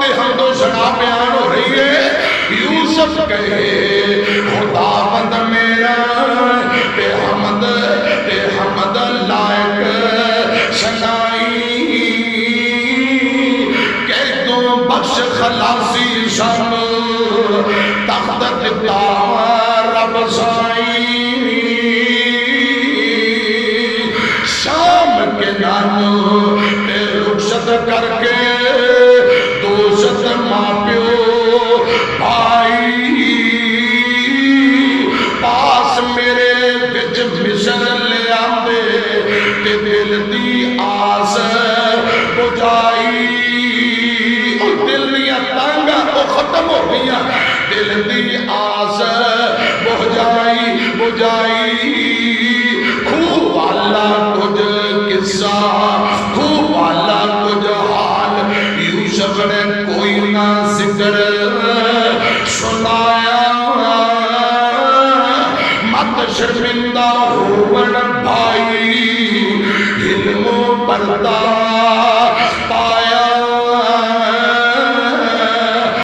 تے حمد و ثنا بیان ہو رہی ہے. یوسف کہے خدا بند میرا بے حمد لائق شنائی کہ تو بخش خلاصی شان تخت دتا رب سائی. شام کے نانو تے رخصت کر کے دوست ماں پیو بھائی پاس میرے بچ مصر لے آندے تے دل دی آس بجائی. اور دل دیا تانگا وہ ختم ہو گیا, دل دی آس بجائی. خوب اللہ تجھ قصہ خوب اللہ تجھ حال یوسف نے کوئی نہ ذکر سنایا. مت شرمندہ ہون بھائی